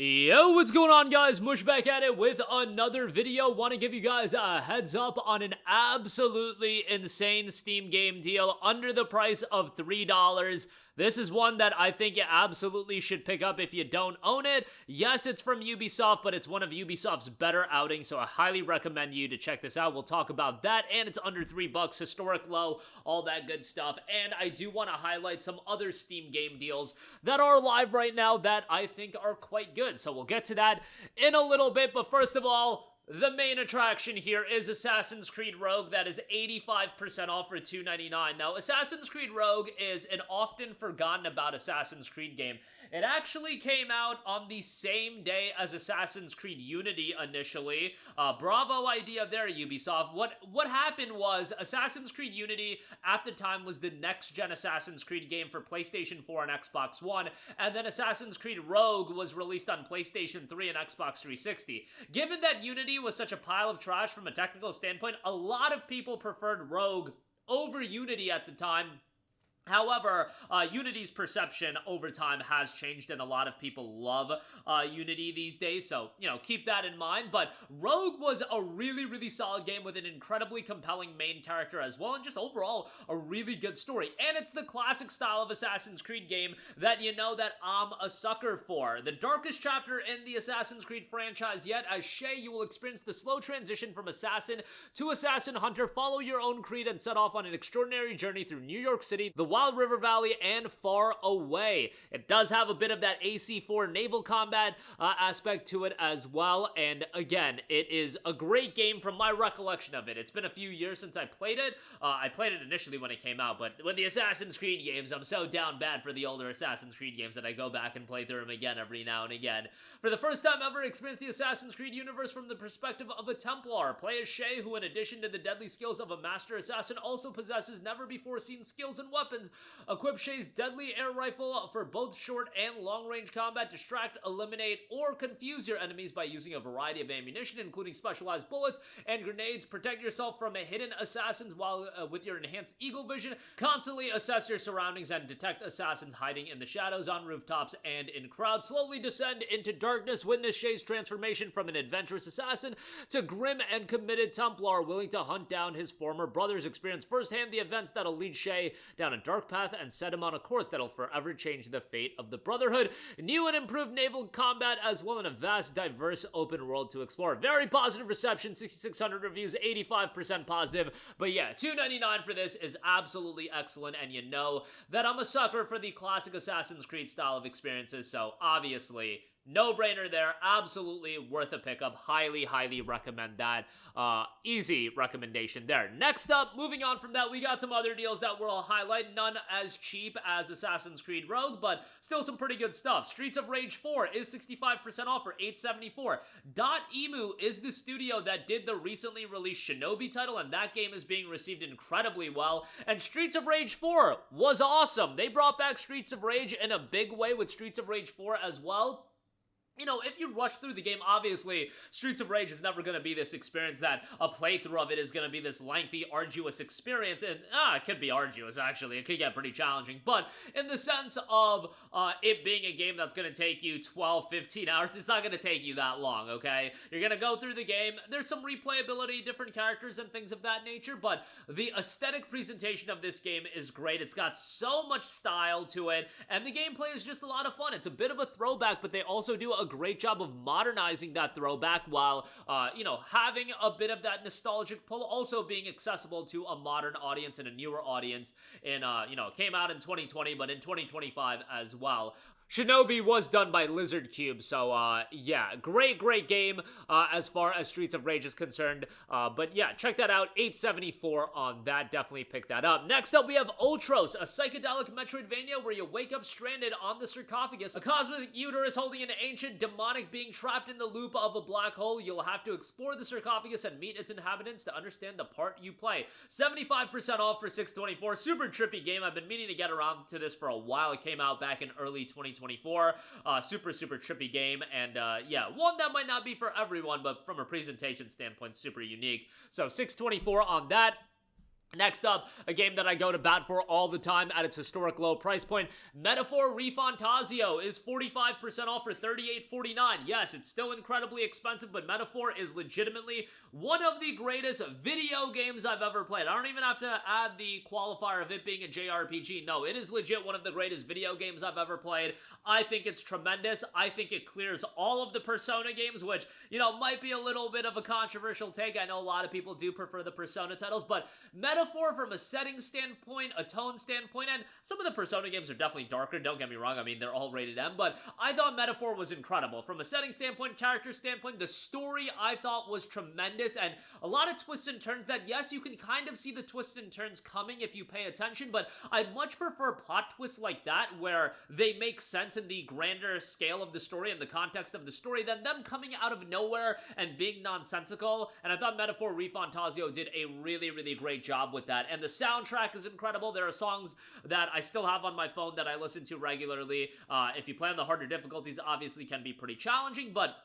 Yo, what's going on, guys? Mush back at it with another video. Want to give you guys a heads up on an absolutely insane Steam game deal under the price of $3. This is one that I think you absolutely should pick up if you don't own it. Yes, it's from Ubisoft, but it's one of Ubisoft's better outings, so I highly recommend you to check this out. We'll talk about that, and it's under $3, historic low, all that good stuff. And I do want to highlight some other Steam game deals that are live right now that I think are quite good. So we'll get to that in a little bit, but first of all, the main attraction here is Assassin's Creed Rogue. That is 85% off for $2.99. Now, Assassin's Creed Rogue is an often forgotten about Assassin's Creed game. It actually came out on the same day as Assassin's Creed Unity initially. Bravo idea there, Ubisoft. What happened was Assassin's Creed Unity at the time was the next-gen Assassin's Creed game for PlayStation 4 and Xbox One, and then Assassin's Creed Rogue was released on PlayStation 3 and Xbox 360. Given that Unity was such a pile of trash from a technical standpoint, a lot of people preferred Rogue over Unity at the time. However, Unity's perception over time has changed, and a lot of people love Unity these days, so, keep that in mind. But Rogue was a really, really solid game with an incredibly compelling main character as well, and just overall a really good story. And it's the classic style of Assassin's Creed game that you know that I'm a sucker for. The darkest chapter in the Assassin's Creed franchise yet. As Shay, you will experience the slow transition from assassin to assassin hunter, follow your own creed, and set off on an extraordinary journey through New York City, the Wild River Valley, and far away. It does have a bit of that AC-4 naval combat aspect to it as well, and again, it is a great game from my recollection of it. It's been a few years since I played it. I played it initially when it came out, but with the Assassin's Creed games, I'm so down bad for the older Assassin's Creed games that I go back and play through them again every now and again. For the first time ever, experience the Assassin's Creed universe from the perspective of a Templar. Play as Shay, who in addition to the deadly skills of a master assassin, also possesses never-before-seen skills and weapons. Equip Shay's deadly air rifle for both short and long-range combat. Distract, eliminate, or confuse your enemies by using a variety of ammunition, including specialized bullets and grenades. Protect yourself from hidden assassins while with your enhanced eagle vision. Constantly assess your surroundings and detect assassins hiding in the shadows, on rooftops, and in crowds. Slowly descend into darkness. Witness Shay's transformation from an adventurous assassin to grim and committed Templar willing to hunt down his former brothers. Experience firsthand the events that'll lead Shay down a dark path and set him on a course that'll forever change the fate of the Brotherhood. New and improved naval combat as well, in a vast, diverse open world to explore. Very positive reception, 6,600 reviews, 85% positive. But yeah, $2.99 for this is absolutely excellent, and you know that I'm a sucker for the classic Assassin's Creed style of experiences, so obviously no-brainer there, absolutely worth a pickup. Highly, highly recommend that. Easy recommendation there. Next up, moving on from that, we got some other deals that we'll highlight. None as cheap as Assassin's Creed Rogue, but still some pretty good stuff. Streets of Rage 4 is 65% off for $8.74. Dotemu is the studio that did the recently released Shinobi title, and that game is being received incredibly well. And Streets of Rage 4 was awesome. They brought back Streets of Rage in a big way with Streets of Rage 4 as well. If you rush through the game, obviously, Streets of Rage is never going to be this experience that a playthrough of it is going to be this lengthy, arduous experience, and, it could be arduous, actually. It could get pretty challenging, but in the sense of it being a game that's going to take you 12, 15 hours, it's not going to take you that long, okay? You're going to go through the game. There's some replayability, different characters, and things of that nature, but the aesthetic presentation of this game is great. It's got so much style to it, and the gameplay is just a lot of fun. It's a bit of a throwback, but they also do a great job of modernizing that throwback while, having a bit of that nostalgic pull, also being accessible to a modern audience and a newer audience. And, it came out in 2020, but in 2025 as well. Shinobi was done by Lizard Cube, so, yeah, great game, as far as Streets of Rage is concerned, but yeah, check that out, $8.74 on that, definitely pick that up. Next up, we have Ultros, a psychedelic Metroidvania where you wake up stranded on the sarcophagus, a cosmic uterus holding an ancient demonic being trapped in the loop of a black hole. You'll have to explore the sarcophagus and meet its inhabitants to understand the part you play. 75% off for $6.24, super trippy game. I've been meaning to get around to this for a while. It came out back in early 2020. Super trippy game, and yeah, one that might not be for everyone, but from a presentation standpoint, super unique. So $6.24 on that. Next up, a game that I go to bat for all the time at its historic low price point. Metaphor ReFantazio is 45% off for $38.49. Yes, it's still incredibly expensive, but Metaphor is legitimately one of the greatest video games I've ever played. I don't even have to add the qualifier of it being a JRPG. No, it is legit one of the greatest video games I've ever played. I think it's tremendous. I think it clears all of the Persona games, which, you know, might be a little bit of a controversial take. I know a lot of people do prefer the Persona titles, but Metaphor, from a setting standpoint, a tone standpoint, and some of the Persona games are definitely darker, don't get me wrong, I mean, they're all rated M, but I thought Metaphor was incredible. From a setting standpoint, character standpoint, the story I thought was tremendous, and a lot of twists and turns that, yes, you can kind of see the twists and turns coming if you pay attention, but I much prefer plot twists like that, where they make sense in the grander scale of the story and the context of the story, than them coming out of nowhere and being nonsensical, and I thought Metaphor ReFantazio did a really, really great job with that. And the soundtrack is incredible. There are songs that I still have on my phone that I listen to regularly. If you play on the harder difficulties, obviously can be pretty challenging, but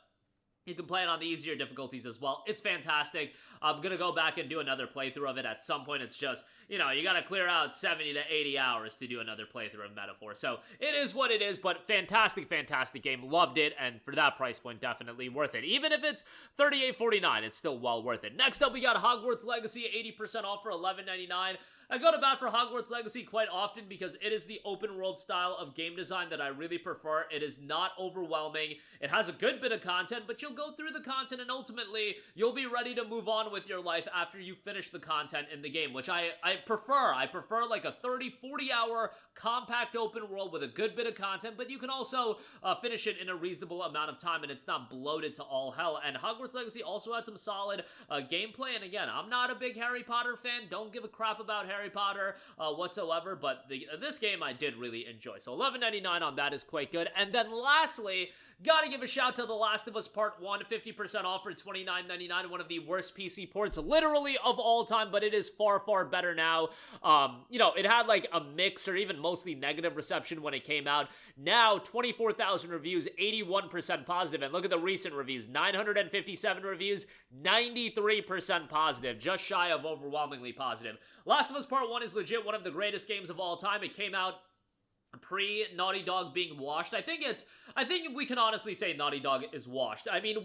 you can play it on the easier difficulties as well. It's fantastic. I'm going to go back and do another playthrough of it at some point. It's just, you know, you got to clear out 70 to 80 hours to do another playthrough of Metaphor. So it is what it is, but fantastic, fantastic game. Loved it, and for that price point, definitely worth it. Even if it's $38.49, it's still well worth it. Next up, we got Hogwarts Legacy, 80% off for $11.99. I go to bat for Hogwarts Legacy quite often because it is the open world style of game design that I really prefer. It is not overwhelming. It has a good bit of content, but you'll go through the content and ultimately you'll be ready to move on with your life after you finish the content in the game, which I prefer. I prefer like a 30, 40 hour compact open world with a good bit of content, but you can also finish it in a reasonable amount of time and it's not bloated to all hell. And Hogwarts Legacy also had some solid gameplay, and again, I'm not a big Harry Potter fan. Don't give a crap about Harry Potter whatsoever, but this game I did really enjoy. So $11.99 on that is quite good. And then lastly, gotta give a shout to The Last of Us Part 1, 50% off for $29.99, one of the worst PC ports literally of all time, but it is far, far better now. You know, it had like a mix or even mostly negative reception when it came out. Now, 24,000 reviews, 81% positive, and look at the recent reviews, 957 reviews, 93% positive, just shy of overwhelmingly positive. Last of Us Part 1 is legit one of the greatest games of all time. It came out pre-Naughty Dog being washed. I think we can honestly say Naughty Dog is washed. I mean,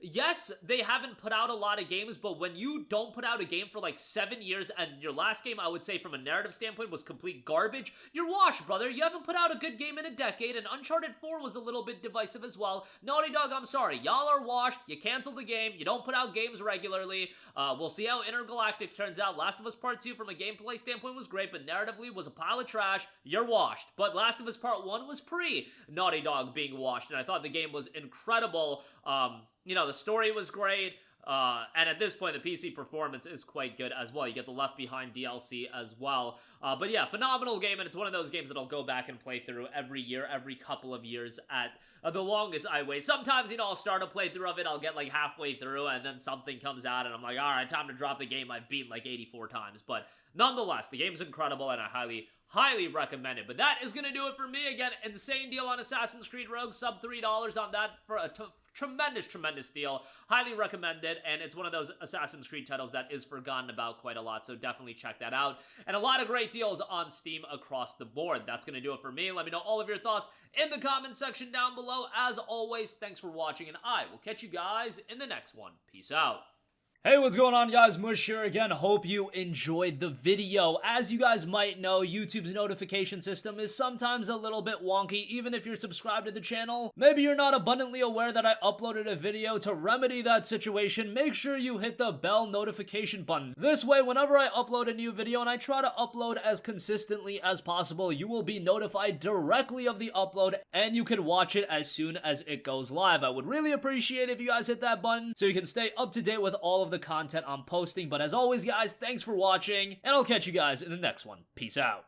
yes, they haven't put out a lot of games, but when you don't put out a game for like 7 years and your last game, I would say from a narrative standpoint, was complete garbage, you're washed, brother. You haven't put out a good game in a decade, and Uncharted 4 was a little bit divisive as well. Naughty Dog, I'm sorry. Y'all are washed. You canceled the game. You don't put out games regularly. We'll see how Intergalactic turns out. Last of Us Part 2 from a gameplay standpoint was great, but narratively was a pile of trash. You're washed. But Last of Us Part 1 was pre-Naughty Dog being washed, and I thought the game was incredible. You know, the story was great, and at this point, the PC performance is quite good as well. You get the Left Behind DLC as well. But yeah, phenomenal game, and it's one of those games that I'll go back and play through every year, every couple of years at the longest I wait. Sometimes, you know, I'll start a playthrough of it, I'll get like halfway through, and then something comes out, and I'm like, alright, time to drop the game I've beaten like 84 times. But nonetheless, the game's incredible, and I highly recommend it. But that is going to do it for me. Again, insane deal on Assassin's Creed Rogue, sub $3 on that for a tremendous deal. Highly recommend it, and it's one of those Assassin's Creed titles that is forgotten about quite a lot, so definitely check that out. And a lot of great deals on Steam across the board. That's going to do it for me. Let me know all of your thoughts in the comment section down below. As always, thanks for watching, and I will catch you guys in the next one. Peace out. Hey, what's going on, guys? Mush here again. Hope you enjoyed the video. As you guys might know, YouTube's notification system is sometimes a little bit wonky, even if you're subscribed to the channel. Maybe you're not abundantly aware that I uploaded a video. To remedy that situation, make sure you hit the bell notification button. This way, whenever I upload a new video, and I try to upload as consistently as possible, you will be notified directly of the upload, and you can watch it as soon as it goes live. I would really appreciate if you guys hit that button so you can stay up to date with all of the content I'm posting. But as always, guys, thanks for watching, and I'll catch you guys in the next one. Peace out.